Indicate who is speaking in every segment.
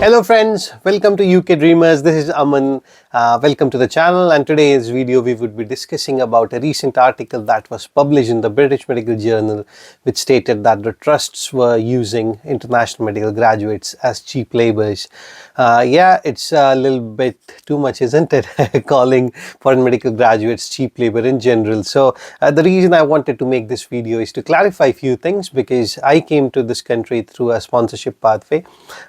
Speaker 1: Hello friends, welcome to UK Dreamers. This is Aman. Welcome to the channel, and today's video we would be discussing about a recent article that was published in the British Medical Journal, which stated that the trusts were using international medical graduates as cheap labours. Yeah, it's a little bit too much, isn't it? Calling foreign medical graduates cheap labour in general. So the reason I wanted to make this video is to clarify a few things, because I came to this country through a sponsorship pathway.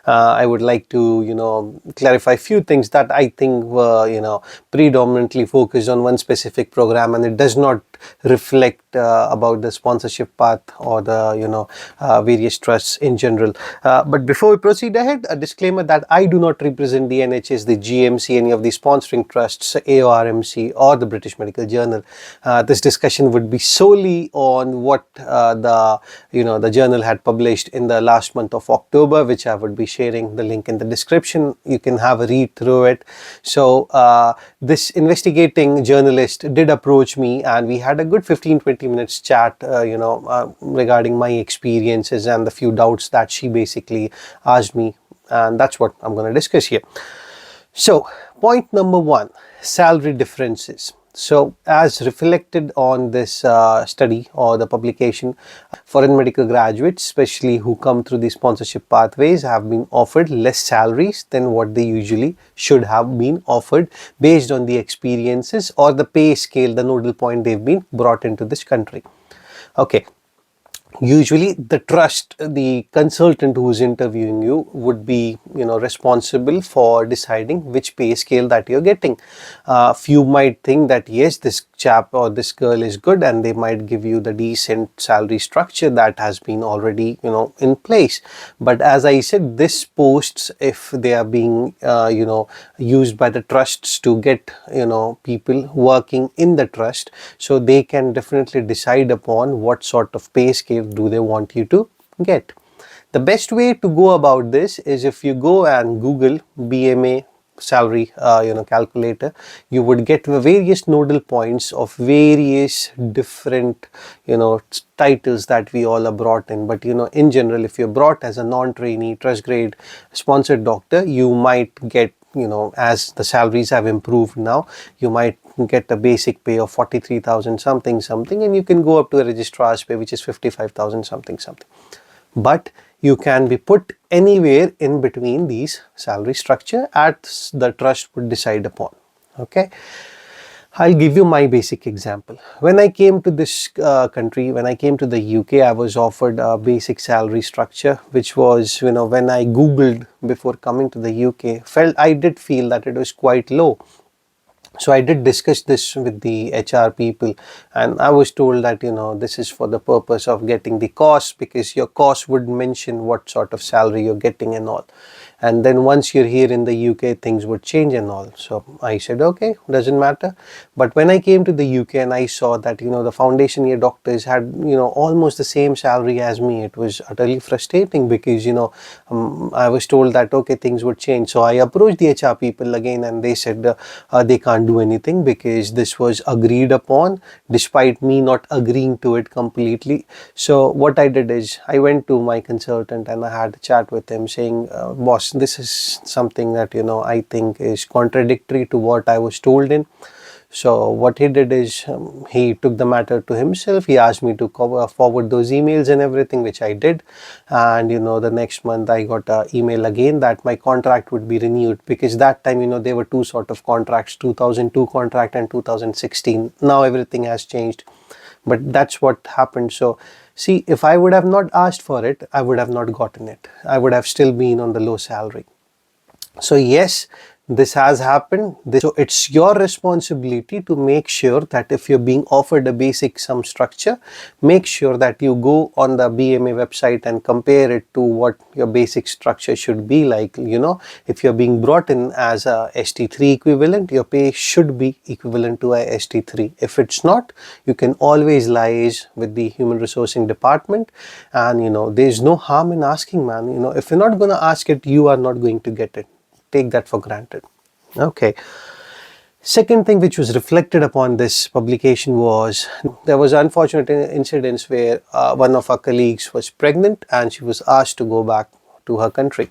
Speaker 1: I would like to clarify a few things that I think were predominantly focused on one specific program, and it does not reflect about the sponsorship path or the various trusts in general. But before we proceed ahead, a disclaimer that I do not represent the NHS, the GMC, any of the sponsoring trusts, AORMC or the British Medical Journal. This discussion would be solely on what the journal had published in the last month of October, which I would be sharing the link in the description. You can have a read through it. So this investigating journalist did approach me, and we had a good 15-20 minutes chat regarding my experiences and the few doubts that she basically asked me, and that's what I'm going to discuss here. So point number one, salary differences. So as reflected on this study or the publication, foreign medical graduates, especially who come through the sponsorship pathways, have been offered less salaries than what they usually should have been offered based on the experiences or the pay scale, the nodal point they've been brought into this country. Okay. Usually the trust, the consultant who is interviewing you would be responsible for deciding which pay scale that you're getting. Few might think that yes, this chap or this girl is good, and they might give you the decent salary structure that has been already in place. But as I said, this posts, if they are being used by the trusts to get people working in the trust, so they can definitely decide upon what sort of pay scale do they want you to get. The best way to go about this is if you go and Google BMA salary calculator, you would get various nodal points of various different titles that we all are brought in. But in general, if you're brought as a non-trainee trust grade sponsored doctor, you might get, as the salaries have improved now, you might get a basic pay of 43,000 something, and you can go up to a registrar's pay, which is 55,000 something. But you can be put anywhere in between these salary structure as the trust would decide upon. Okay. I'll give you my basic example. When I came to this country, when I came to the UK, I was offered a basic salary structure, which was, when I Googled before coming to the UK, I did feel that it was quite low. So I did discuss this with the HR people, and I was told that this is for the purpose of getting the cost, because your cost would mention what sort of salary you're getting and all. And then once you're here in the UK, things would change and all. So I said, okay, doesn't matter. But when I came to the UK and I saw that the foundation year doctors had almost the same salary as me, it was utterly frustrating, because I was told that okay, things would change. So I approached the HR people again, and they said they can't do anything because this was agreed upon, despite me not agreeing to it completely. So what I did is I went to my consultant and I had a chat with him, saying, boss, this is something that I think is contradictory to what I was told in. So what he did is he took the matter to himself. He asked me to forward those emails and everything, which I did. And the next month I got an email again that my contract would be renewed, because that time there were two sort of contracts, 2002 contract and 2016. Now everything has changed, but that's what happened. So see, if I would have not asked for it, I would have not gotten it. I would have still been on the low salary. So yes, this has happened. So it's your responsibility to make sure that if you're being offered a basic sum structure, make sure that you go on the BMA website and compare it to what your basic structure should be like. If you're being brought in as a ST3 equivalent, your pay should be equivalent to a ST3. If it's not, you can always liaise with the human resourcing department, and there's no harm in asking, man. If you're not going to ask it, you are not going to get it. Take that for granted. Okay. Second thing which was reflected upon this publication was there was unfortunate incidents where one of our colleagues was pregnant and she was asked to go back to her country.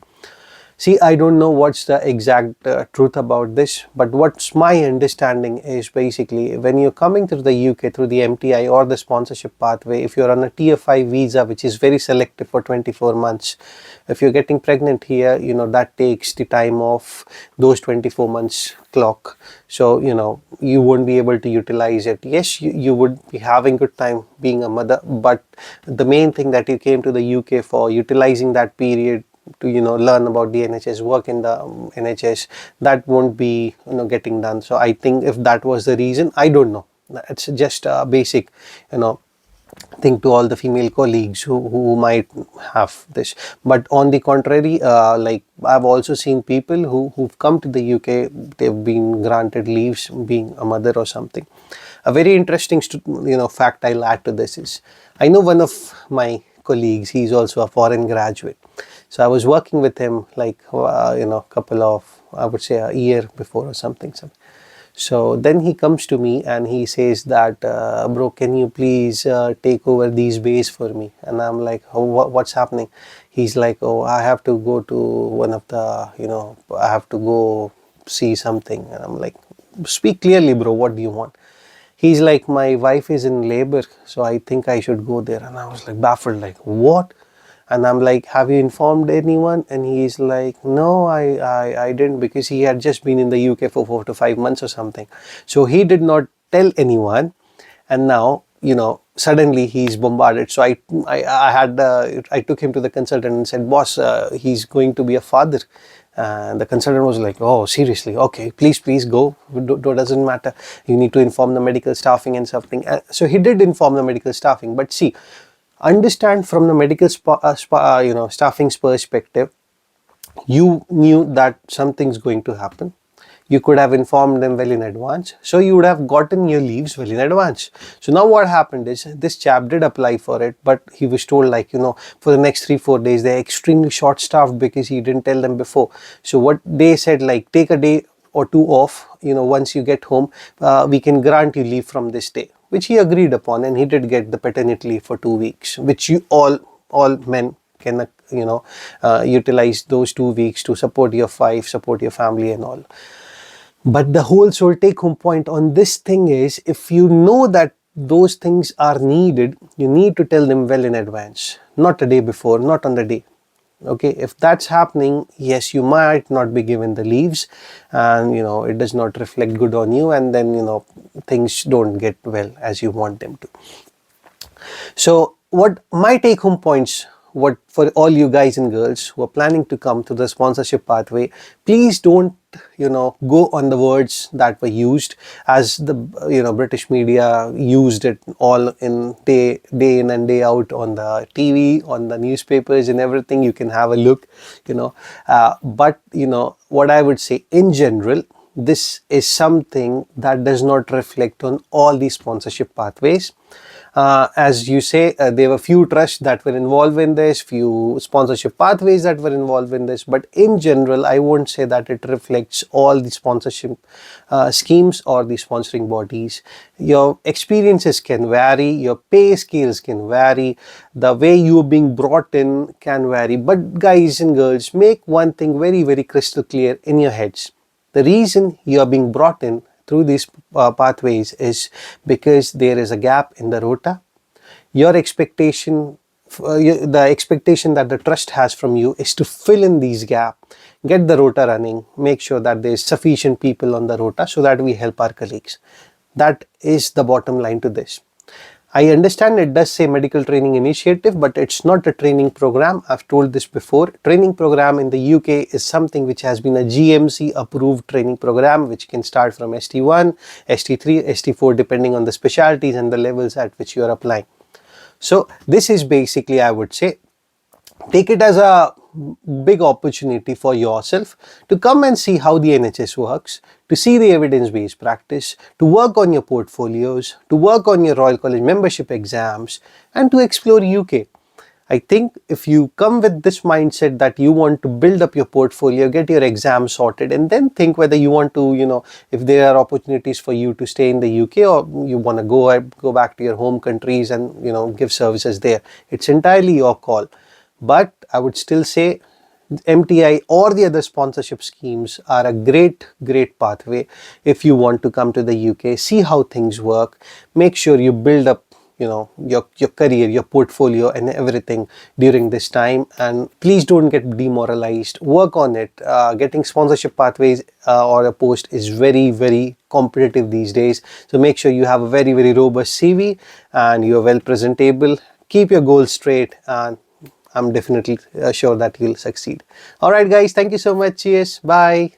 Speaker 1: See, I don't know what's the exact truth about this, but what's my understanding is basically when you're coming to the UK through the MTI or the sponsorship pathway, if you're on a tier 5 visa, which is very selective for 24 months, if you're getting pregnant here, that takes the time of those 24 months clock. So, you won't be able to utilize it. Yes, you would be having good time being a mother, but the main thing that you came to the UK for, utilizing that period to learn about the NHS, work in the NHS, that won't be getting done. So I think if that was the reason, I don't know, it's just a basic thing to all the female colleagues who might have this. But on the contrary, like I've also seen people who've come to the UK, they've been granted leaves being a mother or something. A very interesting fact I'll add to this is, I know one of my colleagues, he's also a foreign graduate. So I was working with him like couple of, I would say, a year before or something. So then he comes to me and he says that, bro, can you please take over these bays for me? And I'm like, oh, what's happening? He's like, oh, I have to go to one of the, I have to go see something. And I'm like, speak clearly, bro, what do you want? He's like, my wife is in labor, so I think I should go there. And I was like baffled, like, what? And I'm like, have you informed anyone? And he's like, no, I didn't, because he had just been in the UK for 4 to 5 months or something. So he did not tell anyone. And now, suddenly he's bombarded. So I took him to the consultant and said, boss, he's going to be a father. And the consultant was like, oh, seriously? Okay, please go. Doesn't matter. You need to inform the medical staffing and something. So he did inform the medical staffing. But see, understand from the medical staffing's perspective, you knew that something's going to happen. You could have informed them well in advance, so you would have gotten your leaves well in advance. So now what happened is, this chap did apply for it, but he was told, like, for the next 3-4 days they're extremely short staffed because he didn't tell them before. So what they said, like, take a day or two off, once you get home, we can grant you leave from this day, which he agreed upon. And he did get the paternity leave for 2 weeks, which all men can utilize those 2 weeks to support your wife, support your family and all. But the whole sole take home point on this thing is, if you know that those things are needed, you need to tell them well in advance, not a day before, not on the day. Okay, if that's happening, yes, you might not be given the leaves, and it does not reflect good on you, and then things don't get well as you want them to. So what my take home points, what for all you guys and girls who are planning to come to the sponsorship pathway, please don't go on the words that were used, as the British media used it all in day in and day out on the TV, on the newspapers and everything. You can have a look, but what I would say in general, this is something that does not reflect on all these sponsorship pathways. As you say, there were few trusts that were involved in this, few sponsorship pathways that were involved in this, but in general, I won't say that it reflects all the sponsorship schemes or the sponsoring bodies. Your experiences can vary, your pay scales can vary, the way you are being brought in can vary. But guys and girls, make one thing very, very crystal clear in your heads. The reason you are being brought in through these pathways is because there is a gap in the rota. Your expectation, the expectation that the trust has from you is to fill in these gaps, get the rota running, make sure that there is sufficient people on the rota so that we help our colleagues. That is the bottom line to this. I understand it does say medical training initiative, but it's not a training program. I've told this before. Training program in the UK is something which has been a GMC approved training program, which can start from ST1, ST3, ST4, depending on the specialties and the levels at which you are applying. So this is basically, I would say, take it as a big opportunity for yourself to come and see how the NHS works, to see the evidence-based practice, to work on your portfolios, to work on your Royal College membership exams, and to explore UK. I think if you come with this mindset that you want to build up your portfolio, get your exams sorted, and then think whether you want to, if there are opportunities for you to stay in the UK, or you want to go back to your home countries and, give services there. It's entirely your call. But I would still say, MTI or the other sponsorship schemes are a great pathway if you want to come to the UK, see how things work, make sure you build up your career, your portfolio and everything during this time. And please don't get demoralized, work on it. Getting sponsorship pathways or a post is very competitive these days, so make sure you have a very robust CV and you're well presentable. Keep your goals straight, and I'm definitely sure that you'll succeed. All right guys, thank you so much. Cheers, bye.